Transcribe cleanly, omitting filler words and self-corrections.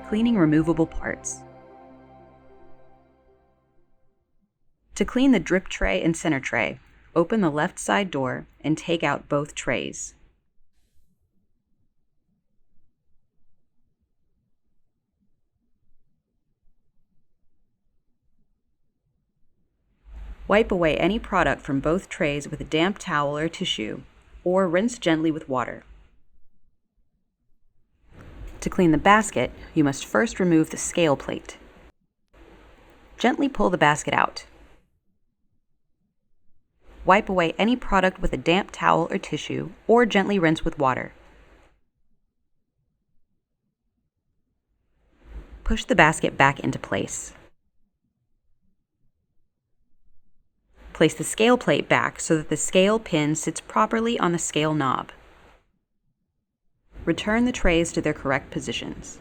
Cleaning removable parts. To clean the drip tray and center tray, open the left side door and take out both trays. Wipe away any product from both trays with a damp towel or tissue, or rinse gently with water. To clean the basket, you must first remove the scale plate. Gently pull the basket out. Wipe away any product with a damp towel or tissue, or gently rinse with water. Push the basket back into place. Place the scale plate back so that the scale pin sits properly on the scale knob. Return the trays to their correct positions.